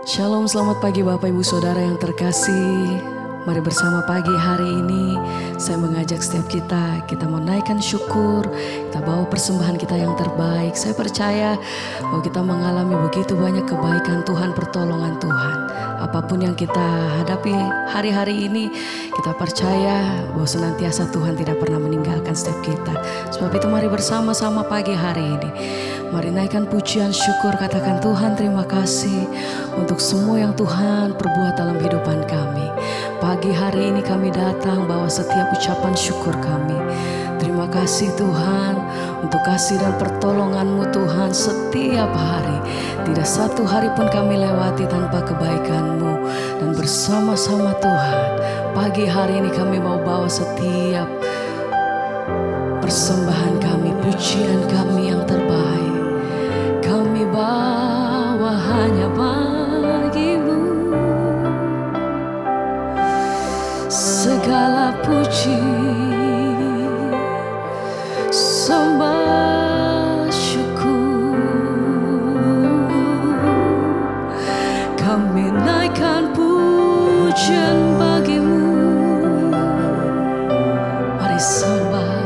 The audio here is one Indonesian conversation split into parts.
Shalom, selamat pagi Bapak Ibu Saudara yang terkasih. Mari bersama pagi hari ini saya mengajak setiap kita mau naikkan syukur, kita bawa persembahan kita yang terbaik. Saya percaya bahwa kita mengalami begitu banyak kebaikan Tuhan, pertolongan Tuhan. Apapun yang kita hadapi hari-hari ini, kita percaya bahwa senantiasa Tuhan tidak pernah meninggalkan setiap kita. Sebab itu mari bersama-sama pagi hari ini, mari naikkan pujian syukur, katakan Tuhan terima kasih untuk semua yang Tuhan perbuat dalam kehidupan kami. Pagi hari ini kami datang bawa setiap ucapan syukur kami. Terima kasih Tuhan untuk kasih dan pertolongan-Mu Tuhan setiap hari. Tidak satu hari pun kami lewati tanpa kebaikan-Mu. Dan bersama-sama Tuhan, pagi hari ini kami mau bawa setiap persembahan kami, pujian kami yang terbaik. Kami bawa hanya bagi-Mu segala puji, sembah syukur. Kami naikkan pujian bagi-Mu. Mari sembah,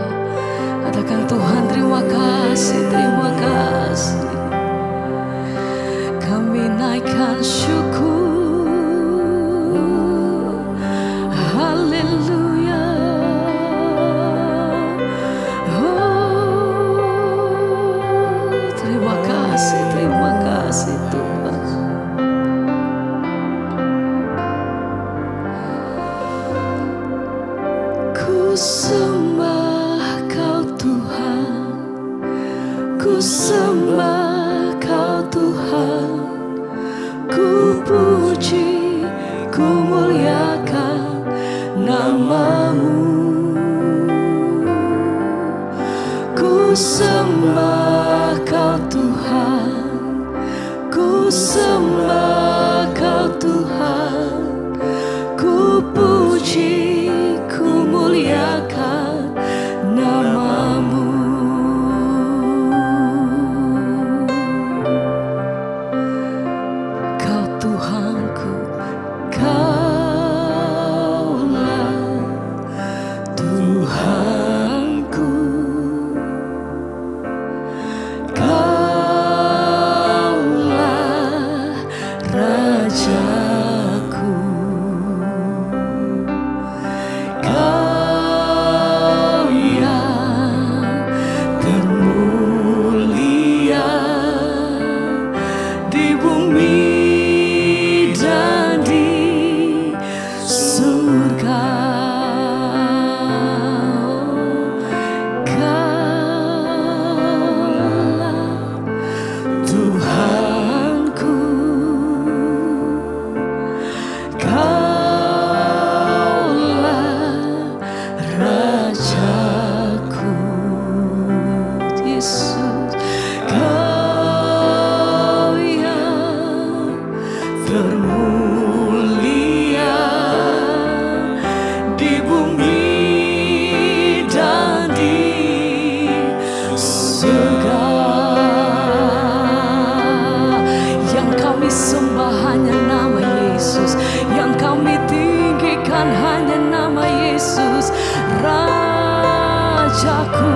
katakan Tuhan terima kasih, terima kasih. Kami naikkan syukur. Haleluya. Oh, terima kasih Tuhan. Ku sembah Kau Tuhan, ku sembah Kau Tuhan, ku puji, ku muliakan nama-Mu. Ku sembah Kau Tuhan, ku sembah Kau Tuhan, ku puji, ku muliakan nama-Mu. Kau Tuhanku, Kaulah Tuhanku, Kaulah Rajaku, Kau yang termulia di bumi dan di surga. Kaulah Tuhanku, Kaulah Rajaku, Yesus. Kau yang termulia di bumi dan di surga. Yang kami sembah hanya nama Yesus, yang kami tinggikan hanya nama Yesus, Rajaku.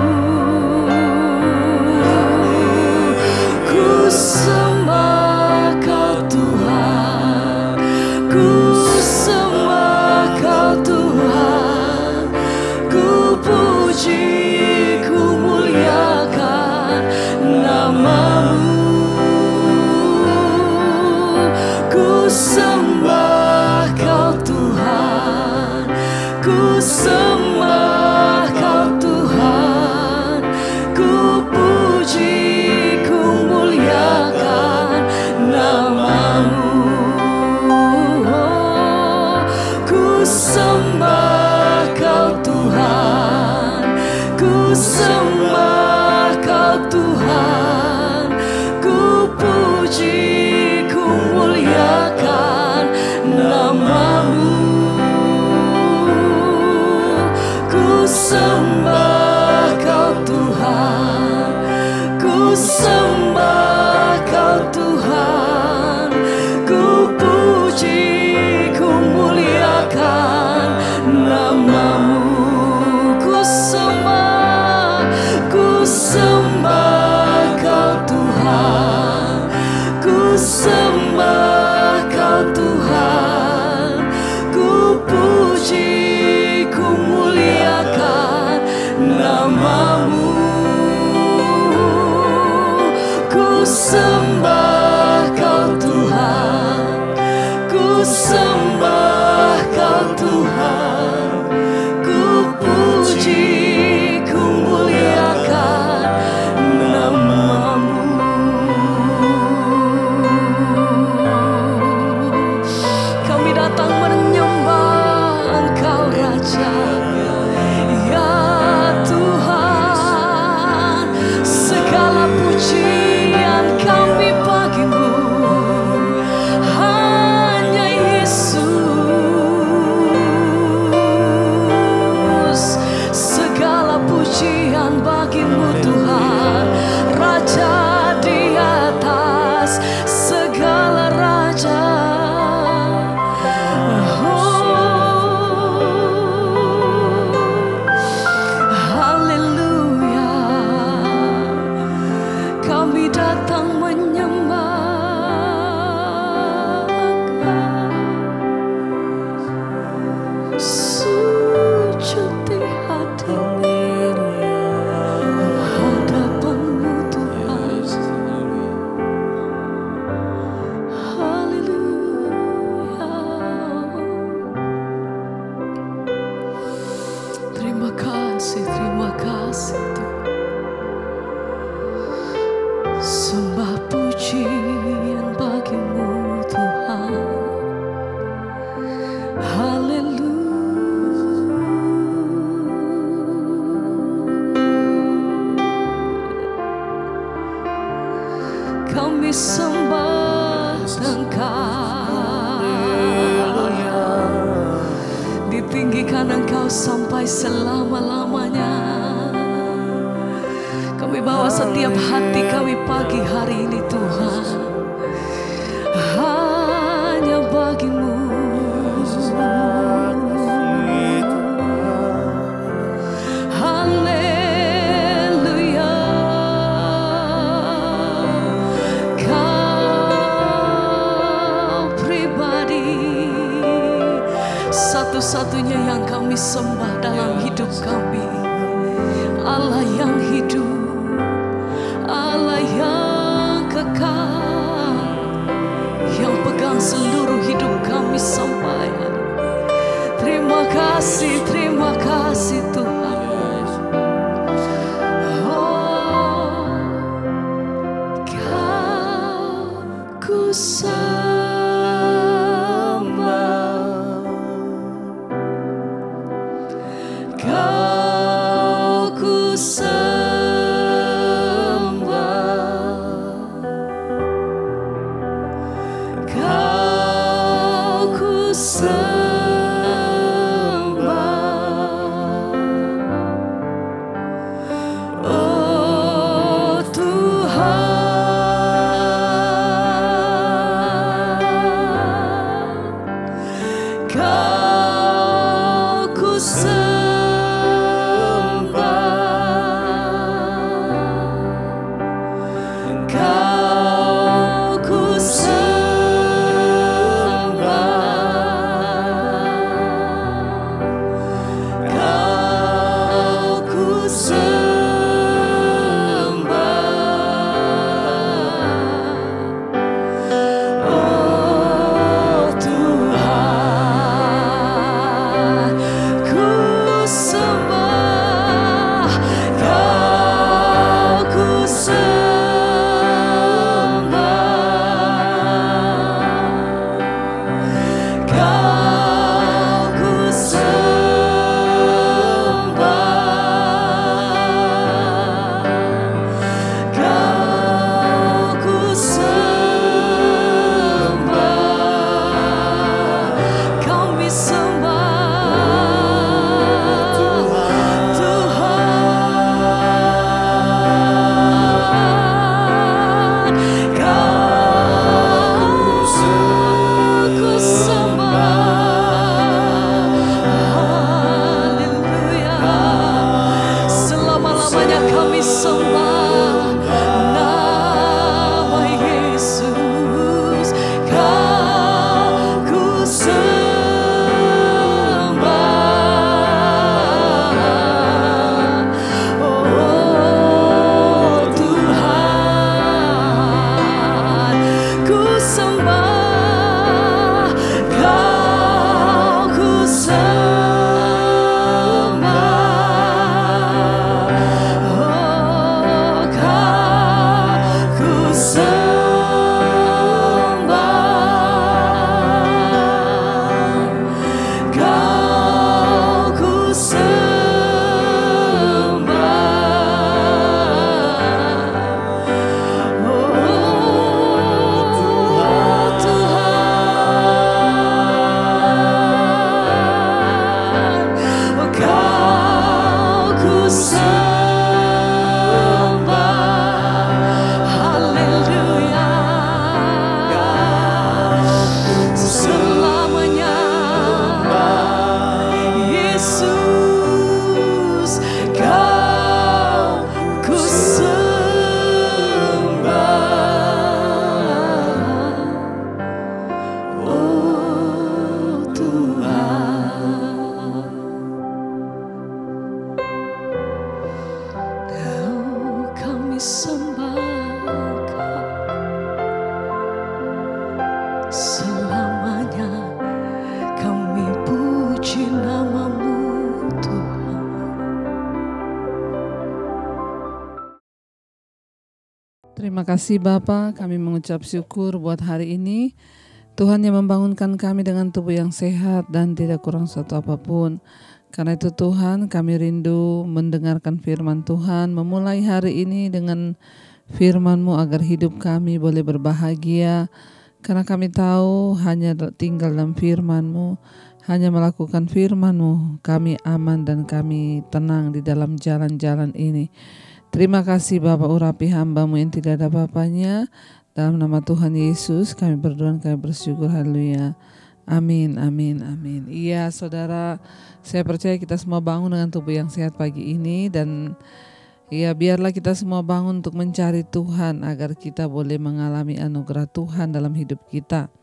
Ku sembah Kau Tuhan, ku sembah Kau Tuhan, ku puji, ku muliakan nama-Mu. Ku sembah Kau Tuhan, ku sembah Kau Tuhan, ku puji, ku muliakan nama-Mu. Ku sembah Kau Tuhan, ku sembah Kau Tuhan, ku puji, ku muliakan nama-Mu. Ku sembah Kau Tuhan, ku sembah Kau Tuhan, ku terima kasih Tuhan. Sembah pujian bagimu Tuhan. Haleluya. Kami sembah Engkau, ditinggikan Engkau sampai selama-lamanya. Kami bawa setiap hati kami pagi hari ini Tuhan, hanya bagimu. Haleluya. Kau pribadi satu-satunya yang kami sembah dalam hidup kami. Allah yang hidup, Allah yang kekal, yang pegang seluruh hidup kami sampai hari. Terima kasih Tuhan. Oh, Kau ku sembah, Kau ku sembah, Kau ku sembah. Oh Tuhan, Kau ku sembah. Terima kasih Bapa, kami mengucap syukur buat hari ini. Tuhan yang membangunkan kami dengan tubuh yang sehat dan tidak kurang suatu apapun. Karena itu Tuhan, kami rindu mendengarkan firman Tuhan, memulai hari ini dengan firman-Mu agar hidup kami boleh berbahagia. Karena kami tahu hanya tinggal dalam firman-Mu, hanya melakukan firman-Mu, kami aman dan kami tenang di dalam jalan-jalan ini. Terima kasih Bapak, urapi hamba-Mu yang tidak ada apa-apanya. Dalam nama Tuhan Yesus kami berdoa, kami bersyukur, haleluya. Amin, amin, amin. Iya saudara, saya percaya kita semua bangun dengan tubuh yang sehat pagi ini. Dan ya biarlah kita semua bangun untuk mencari Tuhan agar kita boleh mengalami anugerah Tuhan dalam hidup kita.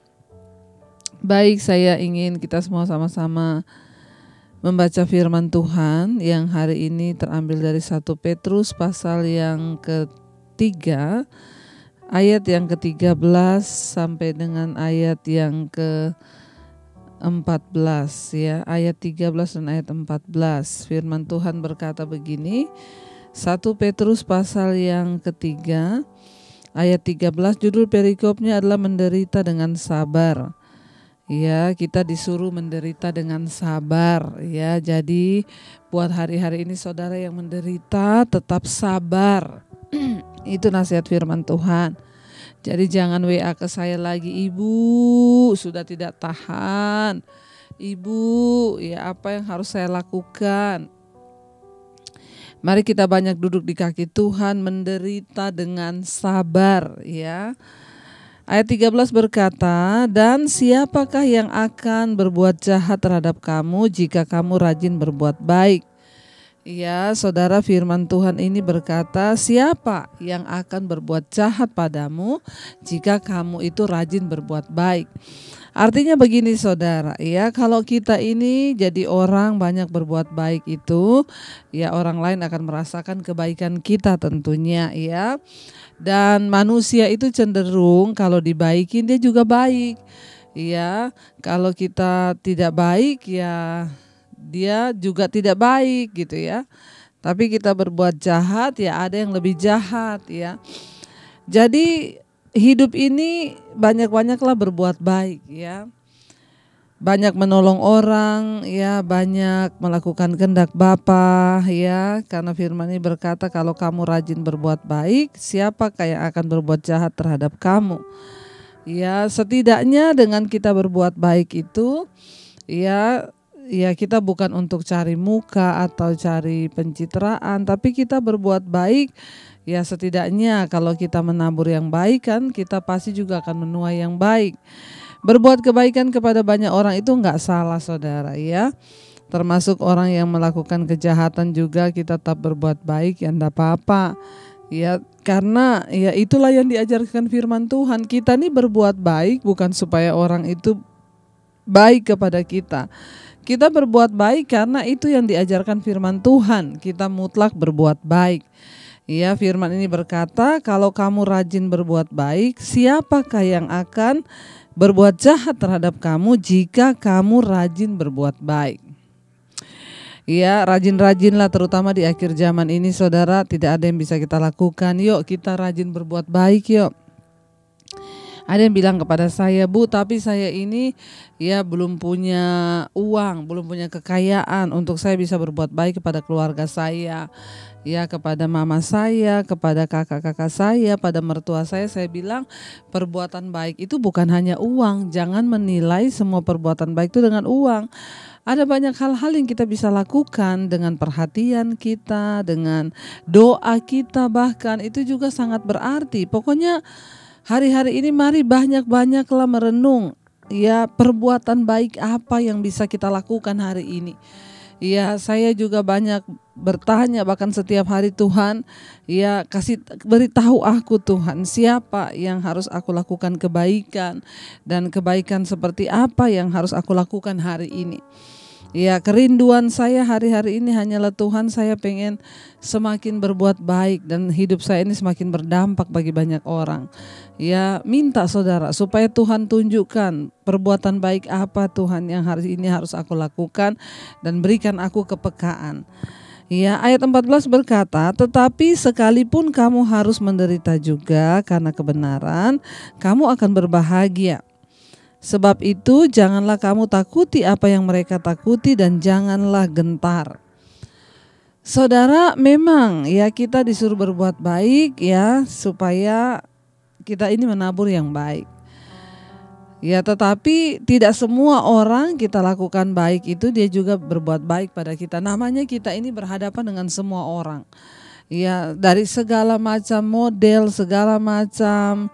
Baik, saya ingin kita semua sama-sama membaca firman Tuhan yang hari ini terambil dari 1 Petrus pasal yang ketiga, ayat yang ke-13 sampai dengan ayat yang ke-14 ya. Ayat 13 dan ayat 14. Firman Tuhan berkata begini. 1 Petrus pasal yang ketiga, ayat 13, judul perikopnya adalah menderita dengan sabar. Ya, kita disuruh menderita dengan sabar ya. Jadi buat hari-hari ini saudara yang menderita tetap sabar. Itu nasihat firman Tuhan. Jadi jangan WA ke saya lagi, Ibu sudah tidak tahan. Ibu, ya apa yang harus saya lakukan? Mari kita banyak duduk di kaki Tuhan, menderita dengan sabar ya. Ayat 13 berkata, dan siapakah yang akan berbuat jahat terhadap kamu jika kamu rajin berbuat baik? Ya, saudara, firman Tuhan ini berkata, siapa yang akan berbuat jahat padamu jika kamu itu rajin berbuat baik? Artinya begini saudara, ya kalau kita ini jadi orang banyak berbuat baik itu, ya orang lain akan merasakan kebaikan kita tentunya ya. Dan manusia itu cenderung kalau dibaikin dia juga baik. Ya, kalau kita tidak baik ya dia juga tidak baik gitu ya. Tapi kita berbuat jahat ya ada yang lebih jahat ya. Jadi hidup ini banyak-banyaklah berbuat baik ya. Banyak menolong orang ya, banyak melakukan kehendak Bapa ya. Karena firman ini berkata kalau kamu rajin berbuat baik, siapakah yang akan berbuat jahat terhadap kamu? Ya, setidaknya dengan kita berbuat baik itu ya kita bukan untuk cari muka atau cari pencitraan, tapi kita berbuat baik ya setidaknya kalau kita menabur yang baik kan kita pasti juga akan menuai yang baik. Berbuat kebaikan kepada banyak orang itu enggak salah saudara ya. Termasuk orang yang melakukan kejahatan juga kita tetap berbuat baik ya enggak apa-apa. Ya karena ya itulah yang diajarkan firman Tuhan. Kita nih berbuat baik bukan supaya orang itu baik kepada kita. Kita berbuat baik karena itu yang diajarkan firman Tuhan. Kita mutlak berbuat baik. Ya, firman ini berkata, kalau kamu rajin berbuat baik, siapakah yang akan berbuat jahat terhadap kamu jika kamu rajin berbuat baik? Ya, rajin-rajinlah terutama di akhir zaman ini saudara, tidak ada yang bisa kita lakukan. Yuk kita rajin berbuat baik yuk. Ada yang bilang kepada saya, Bu, tapi saya ini ya belum punya uang, belum punya kekayaan untuk saya bisa berbuat baik kepada keluarga saya, ya kepada mama saya, kepada kakak-kakak saya, pada mertua saya. Saya bilang perbuatan baik itu bukan hanya uang, jangan menilai semua perbuatan baik itu dengan uang. Ada banyak hal-hal yang kita bisa lakukan dengan perhatian kita, dengan doa kita, bahkan itu juga sangat berarti. Pokoknya hari-hari ini mari banyak-banyaklah merenung ya perbuatan baik apa yang bisa kita lakukan hari ini. Ya saya juga banyak bertanya bahkan setiap hari Tuhan ya beritahu aku Tuhan siapa yang harus aku lakukan kebaikan dan kebaikan seperti apa yang harus aku lakukan hari ini. Ya kerinduan saya hari-hari ini hanyalah Tuhan saya pengen semakin berbuat baik dan hidup saya ini semakin berdampak bagi banyak orang. Ya minta saudara supaya Tuhan tunjukkan perbuatan baik apa Tuhan yang hari ini harus aku lakukan dan berikan aku kepekaan. Ya, ayat 14 berkata, tetapi sekalipun kamu harus menderita juga karena kebenaran, kamu akan berbahagia. Sebab itu janganlah kamu takuti apa yang mereka takuti dan janganlah gentar. Saudara, memang ya kita disuruh berbuat baik ya supaya kita ini menabur yang baik. Ya, tetapi tidak semua orang kita lakukan baik itu dia juga berbuat baik pada kita. Namanya kita ini berhadapan dengan semua orang. Ya, dari segala macam model, segala macam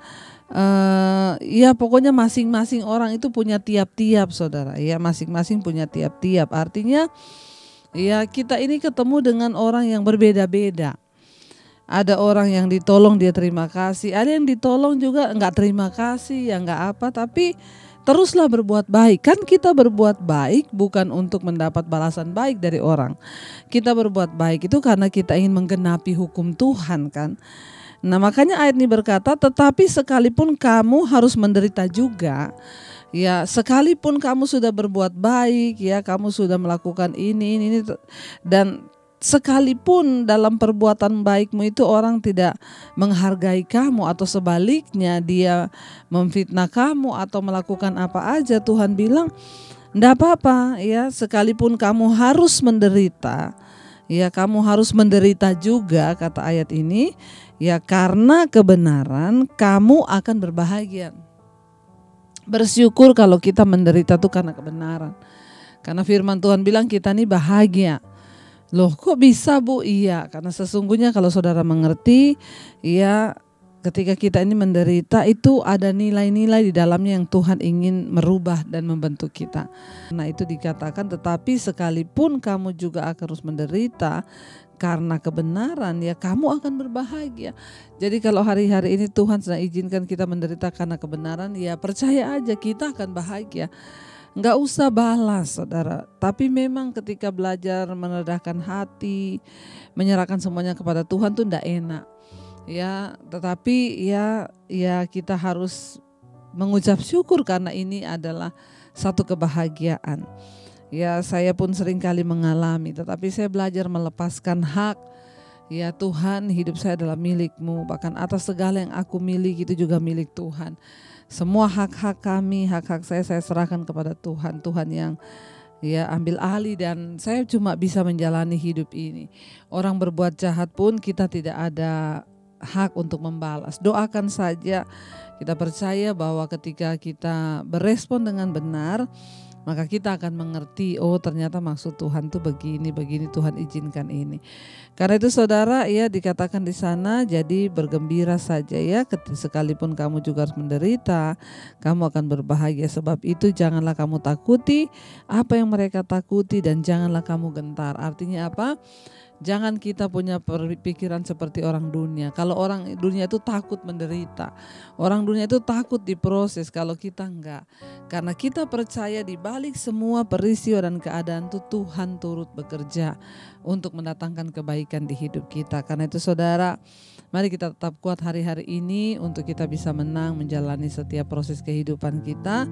ya pokoknya masing-masing orang itu punya tiap-tiap, saudara. Ya, masing-masing punya tiap-tiap. Artinya ya kita ini ketemu dengan orang yang berbeda-beda. Ada orang yang ditolong dia terima kasih, ada yang ditolong juga enggak terima kasih, ya enggak apa, tapi teruslah berbuat baik. Kan kita berbuat baik bukan untuk mendapat balasan baik dari orang. Kita berbuat baik itu karena kita ingin menggenapi hukum Tuhan kan. Nah, makanya ayat ini berkata, tetapi sekalipun kamu harus menderita juga. Ya, sekalipun kamu sudah berbuat baik, ya kamu sudah melakukan ini dan sekalipun dalam perbuatan baikmu itu orang tidak menghargai kamu atau sebaliknya dia memfitnah kamu atau melakukan apa aja, Tuhan bilang enggak apa-apa ya, sekalipun kamu harus menderita, ya kamu harus menderita juga kata ayat ini, ya karena kebenaran kamu akan berbahagia. Bersyukur kalau kita menderita itu karena kebenaran. Karena firman Tuhan bilang kita nih bahagia. Loh kok bisa Bu? Iya, karena sesungguhnya kalau saudara mengerti, ya ketika kita ini menderita itu ada nilai-nilai di dalamnya yang Tuhan ingin merubah dan membentuk kita. Nah itu dikatakan, tetapi sekalipun kamu juga akan harus menderita karena kebenaran, ya kamu akan berbahagia. Jadi kalau hari-hari ini Tuhan sedang izinkan kita menderita karena kebenaran, ya percaya aja kita akan bahagia. Enggak usah balas saudara, tapi memang ketika belajar meredahkan hati, menyerahkan semuanya kepada Tuhan tuh enggak enak. Ya, tetapi ya kita harus mengucap syukur karena ini adalah satu kebahagiaan. Ya, saya pun sering kali mengalami, tetapi saya belajar melepaskan hak. Ya Tuhan, hidup saya adalah milik-Mu, bahkan atas segala yang aku miliki itu juga milik Tuhan. Semua hak-hak kami, hak-hak saya serahkan kepada Tuhan. Tuhan yang ya ambil alih dan saya cuma bisa menjalani hidup ini. Orang berbuat jahat pun kita tidak ada hak untuk membalas. Doakan saja, kita percaya bahwa ketika kita berespon dengan benar, maka kita akan mengerti, oh ternyata maksud Tuhan tuh begini Tuhan izinkan ini. Karena itu saudara, ya dikatakan di sana, jadi bergembira saja ya, sekalipun kamu juga harus menderita, kamu akan berbahagia. Sebab itu janganlah kamu takuti apa yang mereka takuti dan janganlah kamu gentar. Artinya apa? Jangan kita punya pikiran seperti orang dunia. Kalau orang dunia itu takut menderita, orang dunia itu takut diproses, kalau kita enggak. Karena kita percaya di balik semua peristiwa dan keadaan itu Tuhan turut bekerja untuk mendatangkan kebaikan di hidup kita. Karena itu saudara, mari kita tetap kuat hari-hari ini untuk kita bisa menang menjalani setiap proses kehidupan kita.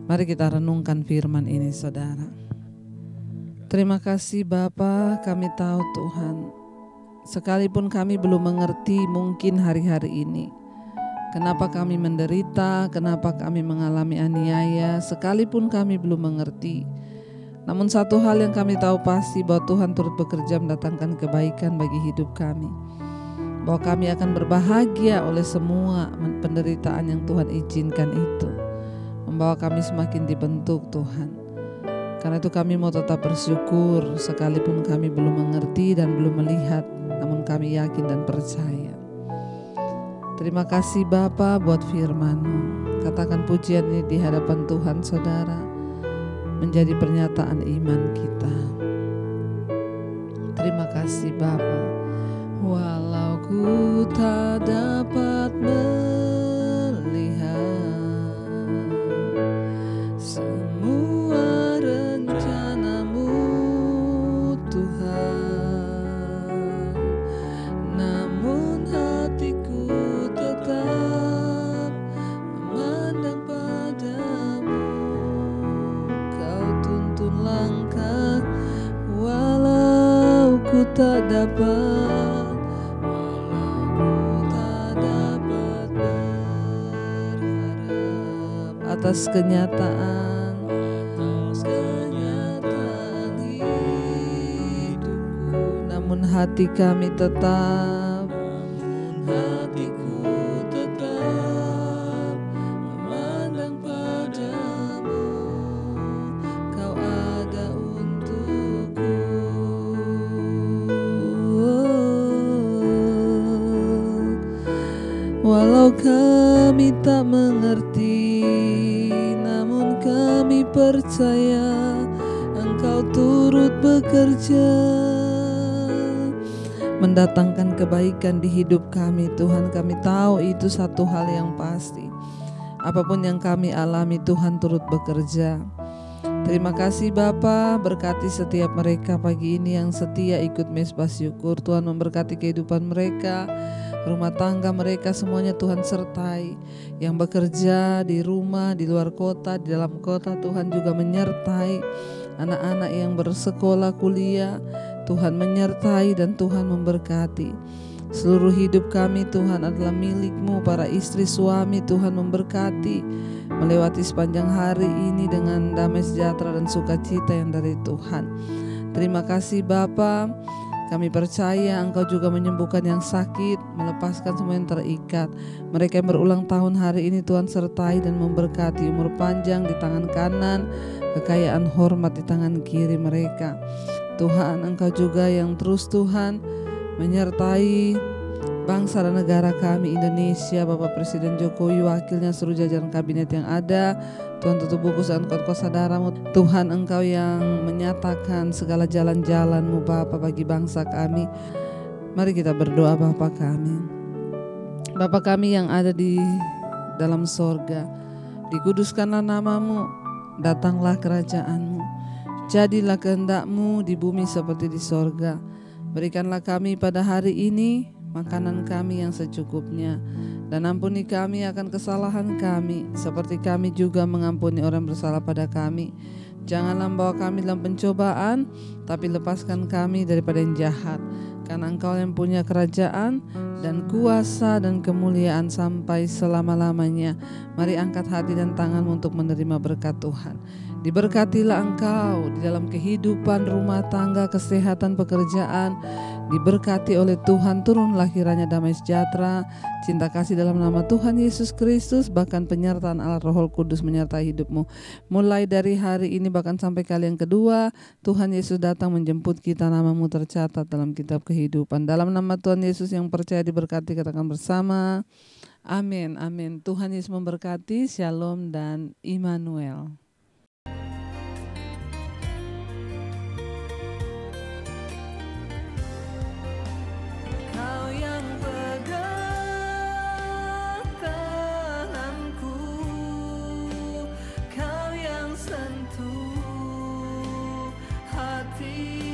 Mari kita renungkan firman ini saudara. Terima kasih Bapa, kami tahu Tuhan, sekalipun kami belum mengerti mungkin hari-hari ini, kenapa kami menderita, kenapa kami mengalami aniaya, sekalipun kami belum mengerti. Namun satu hal yang kami tahu pasti, bahwa Tuhan turut bekerja mendatangkan kebaikan bagi hidup kami, bahwa kami akan berbahagia oleh semua penderitaan yang Tuhan izinkan itu, membawa kami semakin dibentuk Tuhan. Karena itu kami mau tetap bersyukur sekalipun kami belum mengerti dan belum melihat, namun kami yakin dan percaya. Terima kasih Bapa buat firman-Mu. Katakan pujian ini di hadapan Tuhan saudara, menjadi pernyataan iman kita. Terima kasih Bapa. Walau ku tak dapat melihat semua rencana-Mu Tuhan, namun hatiku tetap memandang padamu. Kau tuntun langkah walau ku tak dapat, walau ku tak dapat berharap atas kenyataan hidupku, namun hati kami tetap, hatiku tetap memandang padamu, kau ada untukku. Walau kami tak mengerti, namun kami percaya Engkau turut bekerja mendatangkan kebaikan di hidup kami. Tuhan, kami tahu itu satu hal yang pasti. Apapun yang kami alami, Tuhan turut bekerja. Terima kasih Bapa, berkati setiap mereka pagi ini yang setia ikut Mezbah Syukur. Tuhan memberkati kehidupan mereka, rumah tangga mereka, semuanya Tuhan sertai. Yang bekerja di rumah, di luar kota, di dalam kota, Tuhan juga menyertai. Anak-anak yang bersekolah, kuliah, Tuhan menyertai dan Tuhan memberkati. Seluruh hidup kami Tuhan adalah milik-Mu. Para istri suami Tuhan memberkati, melewati sepanjang hari ini dengan damai sejahtera dan sukacita yang dari Tuhan. Terima kasih Bapa. Kami percaya Engkau juga menyembuhkan yang sakit, melepaskan semua yang terikat. Mereka yang berulang tahun hari ini Tuhan sertai dan memberkati, umur panjang di tangan kanan, kekayaan hormat di tangan kiri mereka. Tuhan, Engkau juga yang terus Tuhan menyertai bangsa dan negara kami Indonesia. Bapak Presiden Jokowi, wakilnya, seluruh jajaran kabinet yang ada, Tuhan tutup buku dan kuasa darah-Mu. Tuhan, Engkau yang menyatakan segala jalan-jalan-Mu Bapa bagi bangsa kami. Mari kita berdoa. Bapa kami, Bapa kami yang ada di dalam sorga, dikuduskanlah nama-Mu, datanglah kerajaan-Mu, jadilah kehendak-Mu di bumi seperti di sorga. Berikanlah kami pada hari ini makanan kami yang secukupnya, dan ampuni kami akan kesalahan kami, seperti kami juga mengampuni orang bersalah pada kami. Janganlah membawa kami dalam pencobaan, tapi lepaskan kami daripada yang jahat. Karena Engkau yang punya kerajaan dan kuasa dan kemuliaan sampai selama-lamanya. Mari angkat hati dan tanganmu untuk menerima berkat Tuhan. Diberkatilah Engkau di dalam kehidupan, rumah tangga, kesehatan, pekerjaan. Diberkati oleh Tuhan, turunlah kiranya damai sejahtera, cinta kasih dalam nama Tuhan Yesus Kristus, bahkan penyertaan Allah Roh Kudus menyertai hidupmu. Mulai dari hari ini bahkan sampai kali yang kedua, Tuhan Yesus datang menjemput kita, namamu tercatat dalam kitab kehidupan. Dalam nama Tuhan Yesus yang percaya diberkati, katakan bersama, amin, amin. Tuhan Yesus memberkati, shalom dan Immanuel. Sentuh hati